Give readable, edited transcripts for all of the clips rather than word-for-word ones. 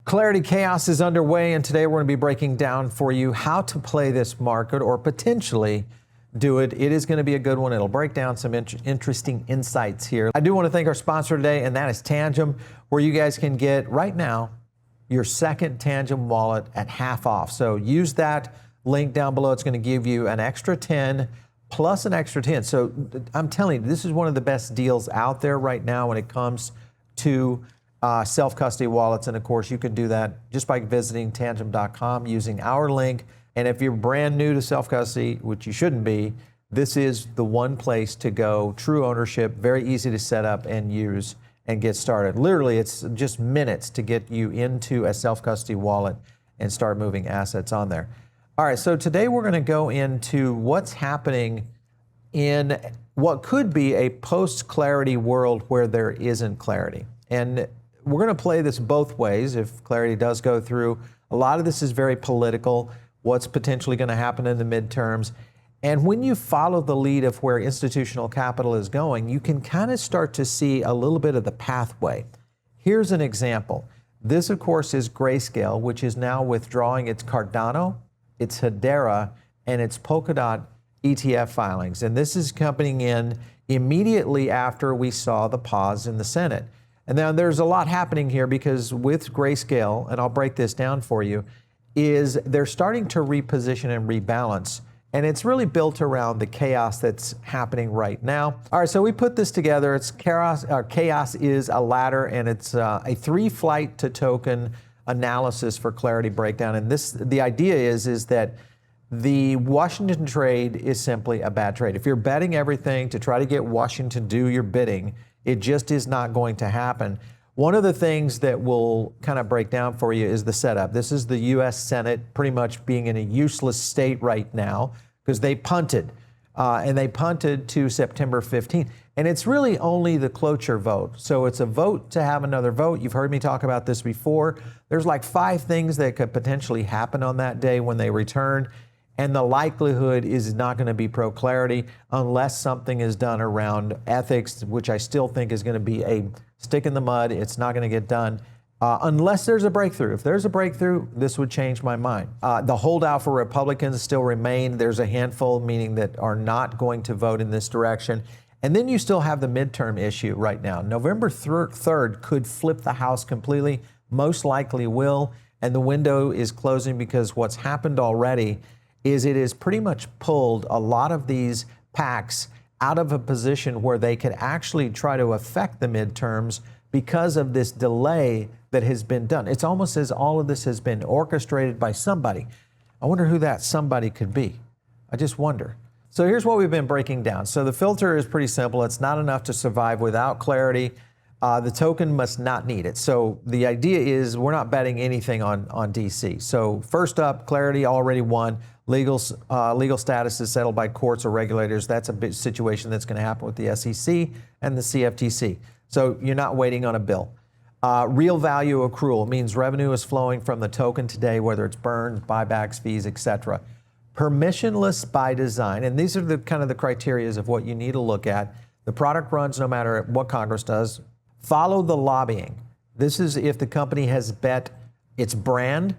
Clarity Chaos is underway, and today we're going to be breaking down for you how to play this market or potentially do it. It is going to be a good one. It'll break down some interesting insights here. I do want to thank our sponsor today, and that is Tangem, where you guys can get right now your second Tangem wallet at half off. So use that link down below. It's going to give you an extra 10 plus an extra 10. So I'm telling you, this is one of the best deals out there right now when it comes to self-custody wallets. And of course, you can do that just by visiting tangem.com using our link. And if you're brand new to self-custody, which you shouldn't be, this is the one place to go. True ownership, very easy to set up and use and get started. Literally, it's just minutes to get you into a self-custody wallet and start moving assets on there. All right, so today we're going to go into what's happening in what could be a post-clarity world where there isn't clarity. And we're going to play this both ways if clarity does go through. A lot of this is very political, what's potentially going to happen in the midterms. And when you follow the lead of where institutional capital is going, you can kind of start to see a little bit of the pathway. Here's an example. This, of course, is Grayscale, which is now withdrawing its Cardano, its Hedera, and its Polkadot ETF filings. And this is coming in immediately after we saw the pause in the Senate. And now there's a lot happening here because with Grayscale, and I'll break this down for you, is they're starting to reposition and rebalance. And it's really built around the chaos that's happening right now. All right, so we put this together. It's chaos. Chaos is a ladder, and it's a 3-flight to token analysis for clarity breakdown. And this, the idea is that the Washington trade is simply a bad trade. If you're betting everything to try to get Washington to do your bidding, it just is not going to happen. One of the things that we'll kind of break down for you is the setup. This is the U.S. Senate pretty much being in a useless state right now because they punted, and they punted to September 15th. And it's really only the cloture vote. So it's a vote to have another vote. You've heard me talk about this before. There's like 5 things that could potentially happen on that day when they return. And the likelihood is not going to be pro-clarity unless something is done around ethics, which I still think is going to be a stick in the mud. It's not going to get done unless there's a breakthrough. If there's a breakthrough, this would change my mind. The holdout for Republicans still remain. There's a handful, meaning that are not going to vote in this direction. And then you still have the midterm issue right now. November 3rd could flip the House completely, most likely will. And the window is closing because what's happened already is it has pretty much pulled a lot of these PACs out of a position where they could actually try to affect the midterms because of this delay that has been done. It's almost as all of this has been orchestrated by somebody. I wonder who that somebody could be. I just wonder. So here's what we've been breaking down. So the filter is pretty simple. It's not enough to survive without clarity. The token must not need it. So the idea is we're not betting anything on DC. So first up, clarity already won. Legal status is settled by courts or regulators. That's a big situation that's going to happen with the SEC and the CFTC. So you're not waiting on a bill. Real value accrual means revenue is flowing from the token today, whether it's burned, buybacks, fees, etc. Permissionless by design, and these are the kind of the criteria of what you need to look at. The product runs no matter what Congress does. Follow the lobbying. This is if the company has bet its brand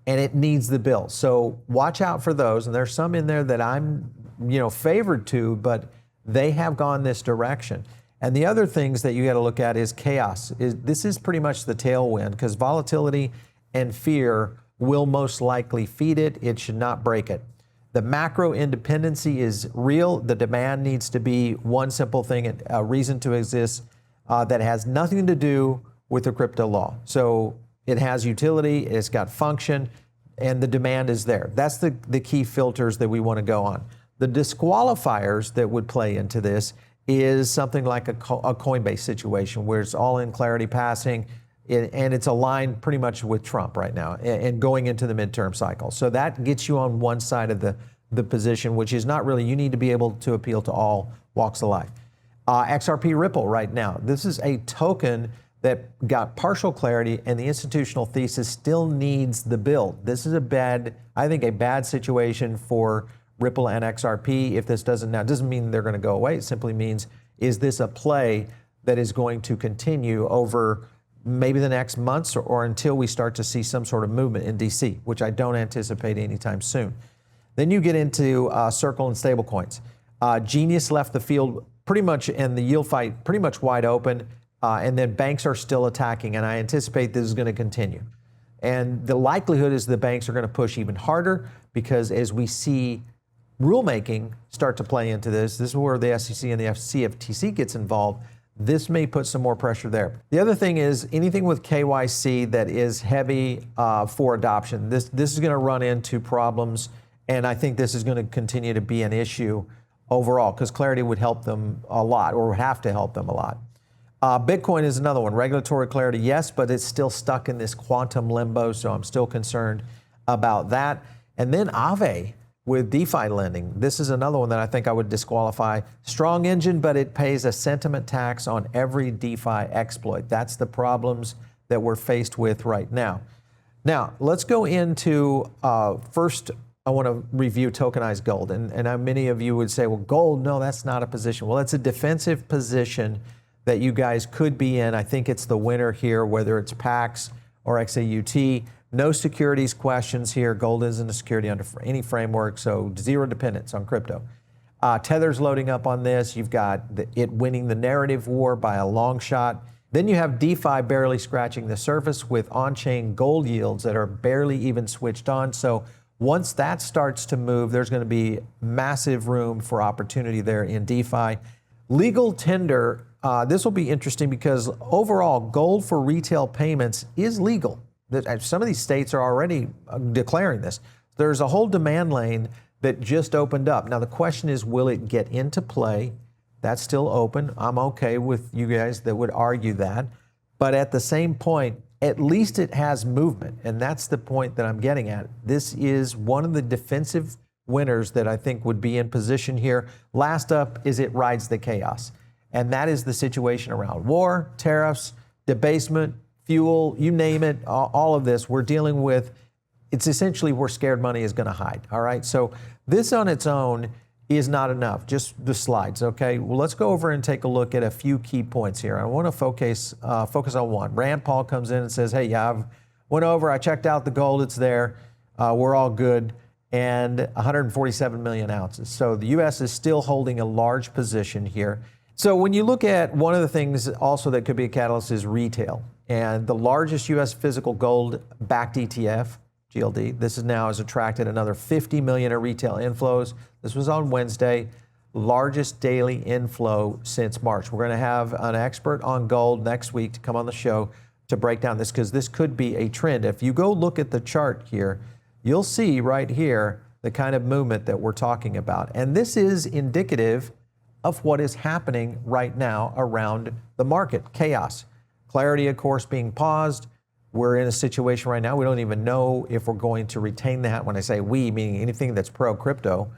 and it needs the bill. So watch out for those. And there's some in there that I'm, favored to, but they have gone this direction. And the other things that you got to look at is chaos. This is pretty much the tailwind because volatility and fear will most likely feed it. It should not break it. The macro independency is real. The demand needs to be one simple thing, a reason to exist that has nothing to do with the crypto law. So it has utility, it's got function, and the demand is there. That's the key filters that we want to go on. The disqualifiers that would play into this is something like a Coinbase situation where it's all in clarity passing, and it's aligned pretty much with Trump right now and going into the midterm cycle. So that gets you on one side of the position, which is not really, you need to be able to appeal to all walks of life. XRP Ripple right now, this is a token that got partial clarity and the institutional thesis still needs the build. This is a bad situation for Ripple and XRP. If this doesn't mean they're going to go away. It simply means, is this a play that is going to continue over maybe the next months or until we start to see some sort of movement in DC, which I don't anticipate anytime soon. Then you get into Circle and stablecoins. Genius left the field pretty much in the yield fight pretty much wide open, and then banks are still attacking, and I anticipate this is going to continue. And the likelihood is the banks are going to push even harder, because as we see rulemaking start to play into this is where the SEC and the CFTC gets involved. This may put some more pressure there. The other thing is anything with KYC that is heavy for adoption, this is going to run into problems, and I think this is going to continue to be an issue overall, because clarity would help them a lot, or would have to help them a lot. Bitcoin is another one. Regulatory clarity, yes, but it's still stuck in this quantum limbo, so I'm still concerned about that. And then Aave with DeFi lending. This is another one that I think I would disqualify. Strong engine, but it pays a sentiment tax on every DeFi exploit. That's the problems that we're faced with right now. Now, let's go into, first, I want to review tokenized gold. And many of you would say, well, gold, no, that's not a position. Well, it's a defensive position that you guys could be in. I think it's the winner here, whether it's PAX or XAUT. No securities questions here. Gold isn't a security under any framework, so zero dependence on crypto. Tether's loading up on this. You've got it winning the narrative war by a long shot. Then you have DeFi barely scratching the surface with on-chain gold yields that are barely even switched on. So once that starts to move, there's going to be massive room for opportunity there in DeFi. Legal tender, this will be interesting because overall, gold for retail payments is legal. Some of these states are already declaring this. There's a whole demand lane that just opened up. Now, the question is, will it get into play? That's still open. I'm okay with you guys that would argue that. But at the same point, at least it has movement. And that's the point that I'm getting at. This is one of the defensive winners that I think would be in position here. Last up is it rides the chaos. And that is the situation around war, tariffs, debasement, fuel, you name it, all of this we're dealing with. It's essentially where scared money is going to hide. All right. So this on its own is not enough. Just the slides. OK, well, let's go over and take a look at a few key points here. I want to focus on one. Rand Paul comes in and says, hey, yeah, I've went over. I checked out the gold. It's there. We're all good. And 147 million ounces. So the U.S. is still holding a large position here. So when you look at one of the things also that could be a catalyst is retail. And the largest U.S. physical gold-backed ETF, GLD, this is now has attracted another 50 million in retail inflows. This was on Wednesday, largest daily inflow since March. We're going to have an expert on gold next week to come on the show to break down this, because this could be a trend. If you go look at the chart here, you'll see right here the kind of movement that we're talking about. And this is indicative of what is happening right now around the market. Chaos. Clarity, of course, being paused. We're in a situation right now, we don't even know if we're going to retain that. When I say we, meaning anything that's pro-crypto,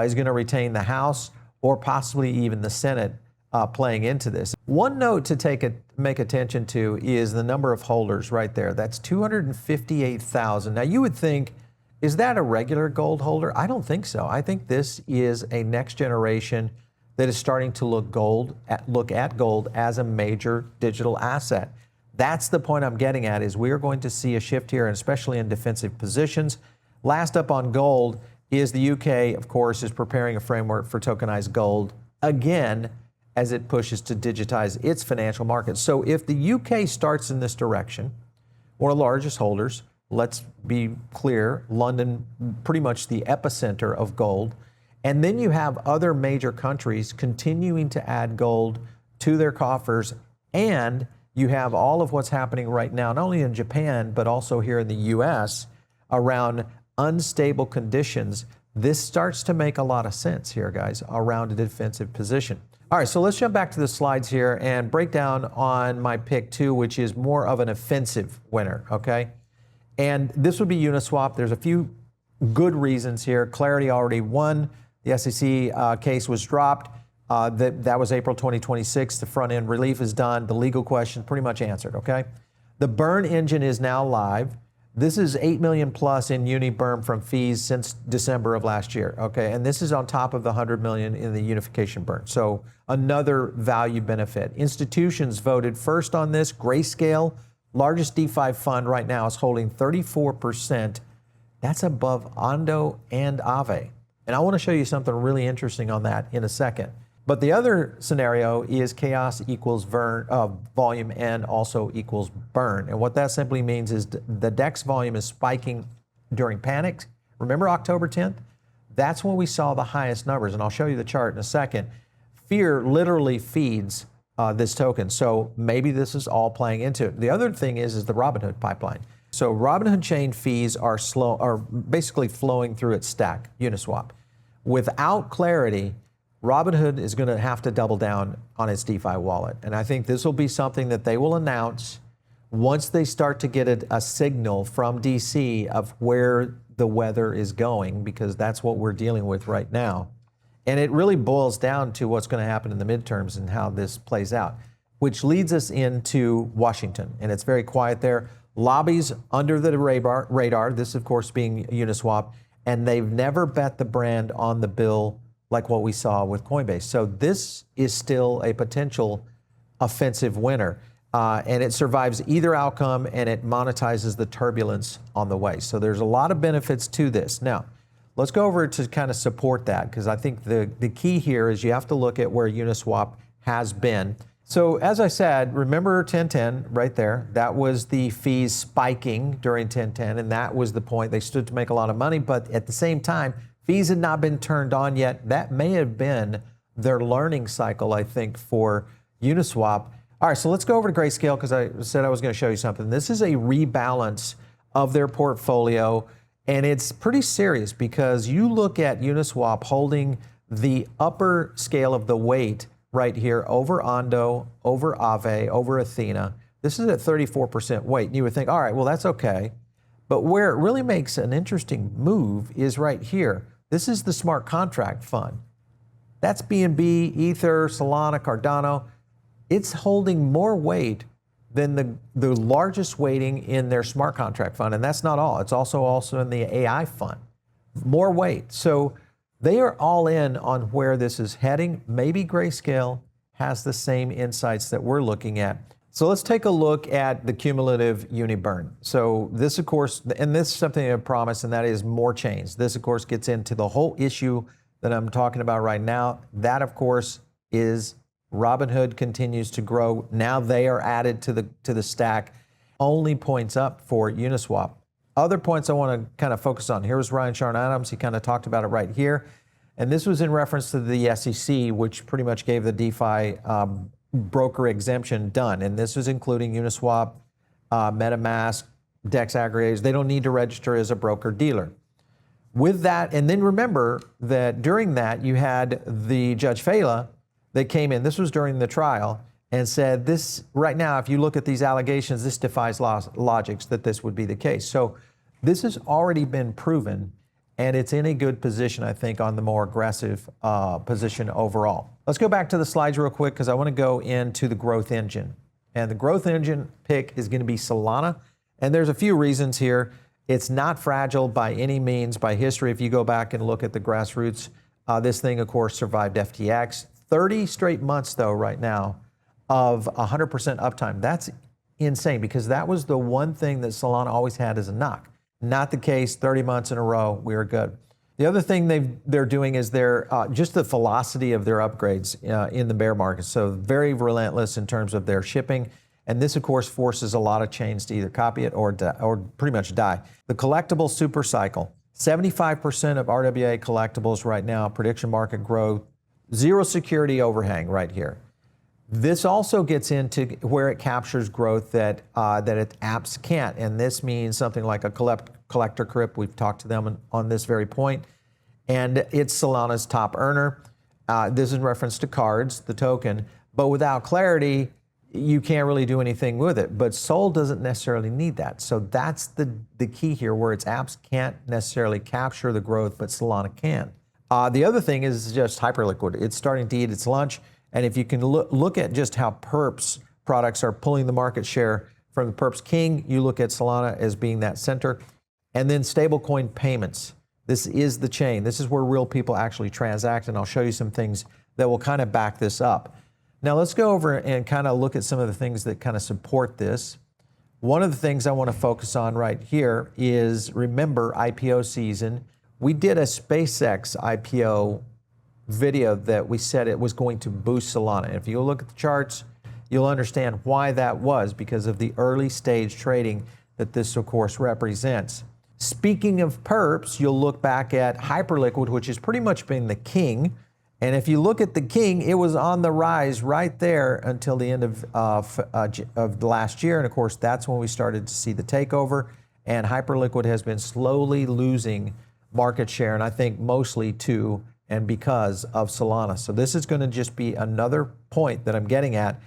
is going to retain the House or possibly even the Senate playing into this. One note to make attention to is the number of holders right there. That's 258,000. Now you would think, is that a regular gold holder? I don't think so. I think this is a next generation that is starting to look at gold as a major digital asset. That's the point I'm getting at, is we are going to see a shift here, and especially in defensive positions. Last up on gold is the UK, of course, is preparing a framework for tokenized gold, again, as it pushes to digitize its financial markets. So if the UK starts in this direction, one of the largest holders, let's be clear, London, pretty much the epicenter of gold, and then you have other major countries continuing to add gold to their coffers, and you have all of what's happening right now, not only in Japan, but also here in the US, around unstable conditions. This starts to make a lot of sense here, guys, around a defensive position. All right, so let's jump back to the slides here and break down on my pick 2, which is more of an offensive winner, okay? And this would be Uniswap. There's a few good reasons here. Clarity already won. The SEC case was dropped. That was April 2026. The front end relief is done. The legal question pretty much answered, okay? The Burn engine is now live. This is 8 million plus in UNI Burn from fees since December of last year, okay? And this is on top of the 100 million in the unification burn. So another value benefit. Institutions voted first on this. Grayscale, largest DeFi fund right now, is holding 34%. That's above Ondo and Aave. And I want to show you something really interesting on that in a second. But the other scenario is chaos equals volume and also equals burn. And what that simply means is the DEX volume is spiking during panics. Remember October 10th? That's when we saw the highest numbers. And I'll show you the chart in a second. Fear literally feeds this token. So maybe this is all playing into it. The other thing is the Robinhood pipeline. So Robinhood chain fees are basically flowing through its stack, Uniswap. Without clarity, Robinhood is going to have to double down on its DeFi wallet. And I think this will be something that they will announce once they start to get a signal from DC of where the weather is going, because that's what we're dealing with right now. And it really boils down to what's going to happen in the midterms and how this plays out, which leads us into Washington. And it's very quiet there. Lobbies under the radar, this of course being Uniswap, and they've never bet the brand on the bill like what we saw with Coinbase. So this is still a potential offensive winner. And it survives either outcome, and it monetizes the turbulence on the way. So there's a lot of benefits to this. Now, let's go over to kind of support that, because I think the key here is you have to look at where Uniswap has been. So as I said, remember 1010 right there, that was the fees spiking during 1010, and that was the point. They stood to make a lot of money, but at the same time, fees had not been turned on yet. That may have been their learning cycle, I think, for Uniswap. All right, so let's go over to Grayscale, because I said I was going to show you something. This is a rebalance of their portfolio, and it's pretty serious because you look at Uniswap holding the upper scale of the weight right here over Ondo, over Aave, over Athena. This is at 34% weight. And you would think, all right, well, that's okay. But where it really makes an interesting move is right here. This is the smart contract fund. That's BNB, Ether, Solana, Cardano. It's holding more weight than the largest weighting in their smart contract fund. And that's not all. It's also in the AI fund. More weight. So they are all in on where this is heading. Maybe Grayscale has the same insights that we're looking at. So let's take a look at the cumulative UNI Burn. So this, of course, and this is something I promised, and that is more chains. This, of course, gets into the whole issue that I'm talking about right now. That, of course, is Robinhood continues to grow. Now they are added to the stack. Only points up for Uniswap. Other points I want to kind of focus on. Here was Ryan Sharon Adams. He kind of talked about it right here. And this was in reference to the SEC, which pretty much gave the DeFi broker exemption done. And this is including Uniswap, MetaMask, DEX aggregators. They don't need to register as a broker dealer. With that, and then remember that during that, you had the Judge Fela that came in. This was during the trial, and said this, right now, if you look at these allegations, this defies logics that this would be the case. So this has already been proven, and it's in a good position, I think, on the more aggressive position overall. Let's go back to the slides real quick, because I want to go into the growth engine. And the growth engine pick is going to be Solana. And there's a few reasons here. It's not fragile by any means by history. If you go back and look at the grassroots, this thing, of course, survived FTX. 30 straight months, though, right now, of 100% uptime. That's insane, because that was the one thing that Solana always had as a knock. Not the case. 30 months in a row, we are good. The other thing they're doing is they're just the velocity of their upgrades in the bear market. So very relentless in terms of their shipping. And this, of course, forces a lot of chains to either copy it or pretty much die. The collectible super cycle. 75% of RWA collectibles right now, prediction market growth, zero security overhang right here. This also gets into where it captures growth that apps can't, and this means something like a collector crypt. We've talked to them on this very point, and it's Solana's top earner. This is in reference to cards, the token, but without clarity, you can't really do anything with it. But Sol doesn't necessarily need that, so that's the key here, where its apps can't necessarily capture the growth, but Solana can. The other thing is just hyperliquid. It's starting to eat its lunch. And if you can look at just how perps products are pulling the market share from the perps king, you look at Solana as being that center. And then stablecoin payments. This is the chain. This is where real people actually transact, and I'll show you some things that will kind of back this up. Now let's go over and kind of look at some of the things that kind of support this. One of the things I want to focus on right here is, remember, IPO season. We did a SpaceX IPO video that we said it was going to boost Solana. And if you look at the charts, you'll understand why that was, because of the early stage trading that this, of course, represents. Speaking of perps, you'll look back at Hyperliquid, which has pretty much been the king. And if you look at the king, it was on the rise right there until the end of last year. And of course, that's when we started to see the takeover. And Hyperliquid has been slowly losing market share, and I think mostly to and because of Solana. So this is going to just be another point that I'm getting at.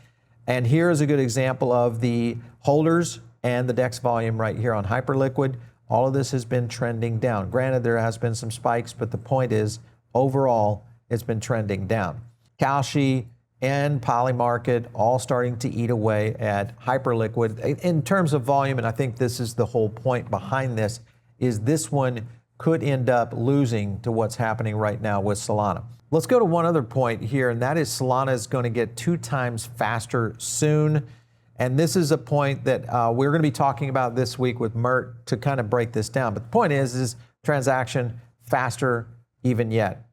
And here is a good example of the holders and the DEX volume right here on Hyperliquid. All of this has been trending down. Granted, there has been some spikes, but the point is, overall, it's been trending down. Kalshi and Polymarket all starting to eat away at Hyperliquid. In terms of volume, and I think this is the whole point behind this, is this one could end up losing to what's happening right now with Solana. Let's go to one other point here, and that is Solana is going to get 2 times faster soon. And this is a point that we're going to be talking about this week with Mert to kind of break this down. But the point is transaction faster even yet.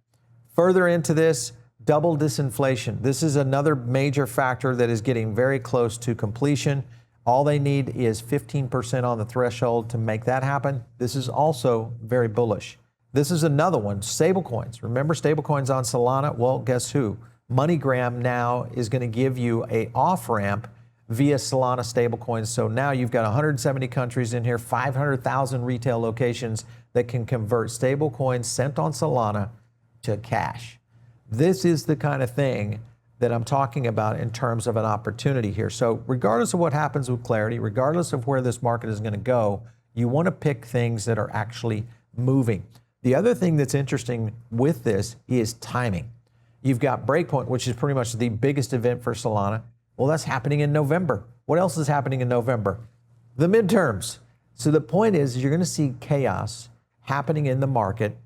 Further into this, double disinflation. This is another major factor that is getting very close to completion. All they need is 15% on the threshold to make that happen. This is also very bullish. This is another one, stablecoins. Remember stablecoins on Solana? Well, guess who? MoneyGram now is going to give you an off-ramp via Solana stablecoins. So now you've got 170 countries in here, 500,000 retail locations that can convert stablecoins sent on Solana to cash. This is the kind of thing that I'm talking about in terms of an opportunity here. So regardless of what happens with Clarity, regardless of where this market is going to go, you want to pick things that are actually moving. The other thing that's interesting with this is timing. You've got Breakpoint, which is pretty much the biggest event for Solana. Well, that's happening in November. What else is happening in November? The midterms. So the point is you're going to see chaos happening in the market.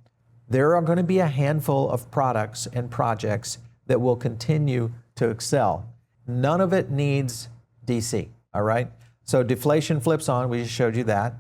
There are going to be a handful of products and projects that will continue to excel. None of it needs DC, all right? So deflation flips on. We just showed you that.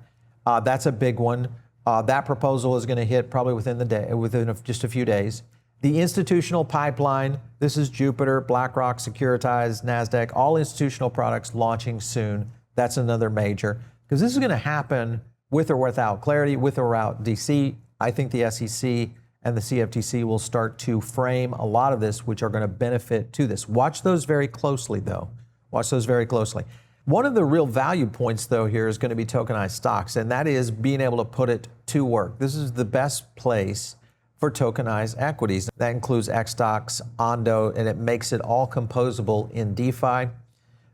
That's a big one. That proposal is going to hit probably within just a few days. The institutional pipeline, this is Jupiter, BlackRock, Securitized, NASDAQ, all institutional products launching soon. That's another major, because this is going to happen with or without Clarity, with or without DC. I think the SEC and the CFTC will start to frame a lot of this, which are going to benefit to this. Watch those very closely, though. Watch those very closely. One of the real value points, though, here is going to be tokenized stocks, and that is being able to put it to work. This is the best place for tokenized equities. That includes XStocks, Ondo, and it makes it all composable in DeFi.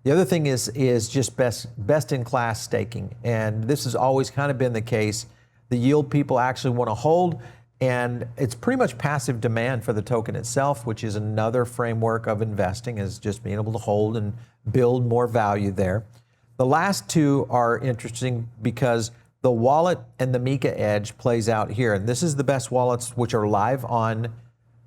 The other thing is just best-in-class staking, and this has always kind of been the case. The yield people actually want to hold, and it's pretty much passive demand for the token itself, which is another framework of investing, is just being able to hold and build more value there. The last two are interesting because the wallet and the Mika Edge plays out here. And this is the best wallets which are live on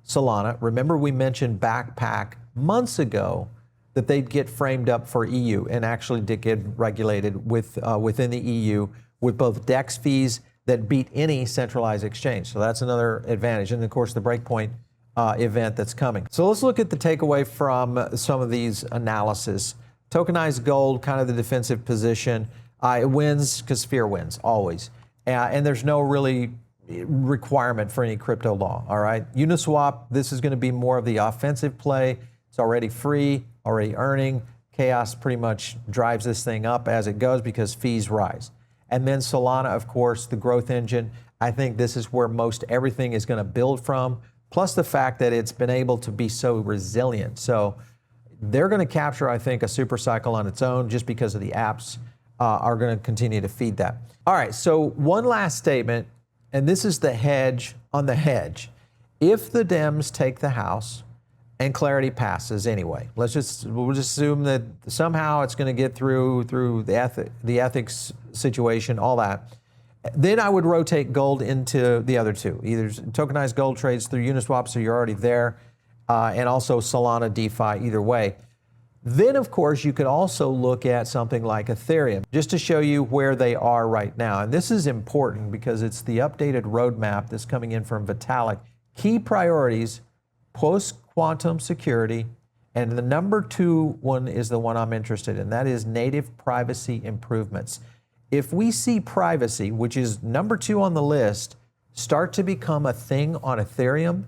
Solana. Remember, we mentioned Backpack months ago that they'd get framed up for EU and actually did get regulated within the EU with both DEX fees that beat any centralized exchange. So that's another advantage. And of course, the Breakpoint event that's coming. So let's look at the takeaway from some of these analysis. Tokenized gold, kind of the defensive position. It wins because fear wins, always. And there's no really requirement for any crypto law, all right? Uniswap, this is going to be more of the offensive play. It's already free, already earning. Chaos pretty much drives this thing up as it goes because fees rise. And then Solana, of course, the growth engine. I think this is where most everything is going to build from, plus the fact that it's been able to be so resilient. So they're going to capture, I think, a super cycle on its own just because of the apps are going to continue to feed that. All right, so one last statement, and this is the hedge on the hedge. If the Dems take the House and Clarity passes anyway. We'll just assume that somehow it's going to get through the ethics situation, all that. Then I would rotate gold into the other two. Either tokenized gold trades through Uniswap, so you're already there, and also Solana DeFi, either way. Then, of course, you could also look at something like Ethereum, just to show you where they are right now. And this is important because it's the updated roadmap that's coming in from Vitalik. Key priorities, post-quantum security, and the number 2 one is the one I'm interested in. That is native privacy improvements. If we see privacy, which is number 2 on the list, start to become a thing on Ethereum,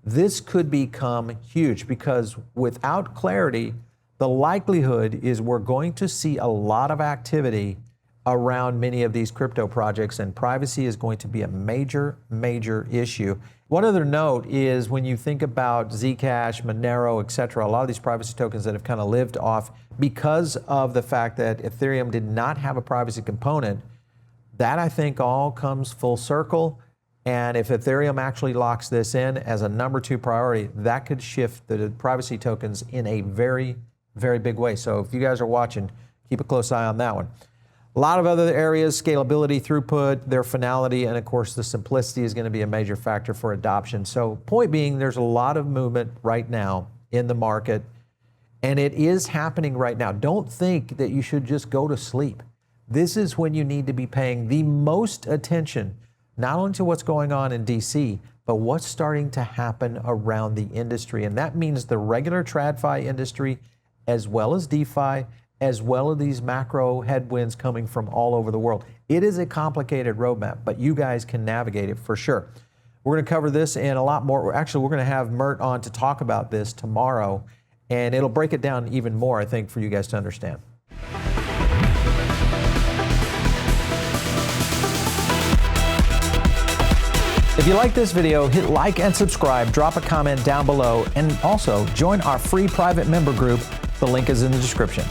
this could become huge, because without clarity, the likelihood is we're going to see a lot of activity around many of these crypto projects, and privacy is going to be a major, major issue. One other note is when you think about Zcash, Monero, et cetera, a lot of these privacy tokens that have kind of lived off because of the fact that Ethereum did not have a privacy component, that I think all comes full circle. And if Ethereum actually locks this in as a number 2 priority, that could shift the privacy tokens in a very, very big way. So if you guys are watching, keep a close eye on that one. A lot of other areas, scalability, throughput, their finality, and of course the simplicity is going to be a major factor for adoption. So point being, there's a lot of movement right now in the market, and it is happening right now. Don't think that you should just go to sleep. This is when you need to be paying the most attention, not only to what's going on in DC, but what's starting to happen around the industry. And that means the regular TradFi industry, as well as DeFi, as well as these macro headwinds coming from all over the world. It is a complicated roadmap, but you guys can navigate it for sure. We're going to cover this and a lot more. Actually, we're going to have Mert on to talk about this tomorrow, and it'll break it down even more, I think, for you guys to understand. If you like this video, hit like and subscribe, drop a comment down below, and also join our free private member group. The link is in the description.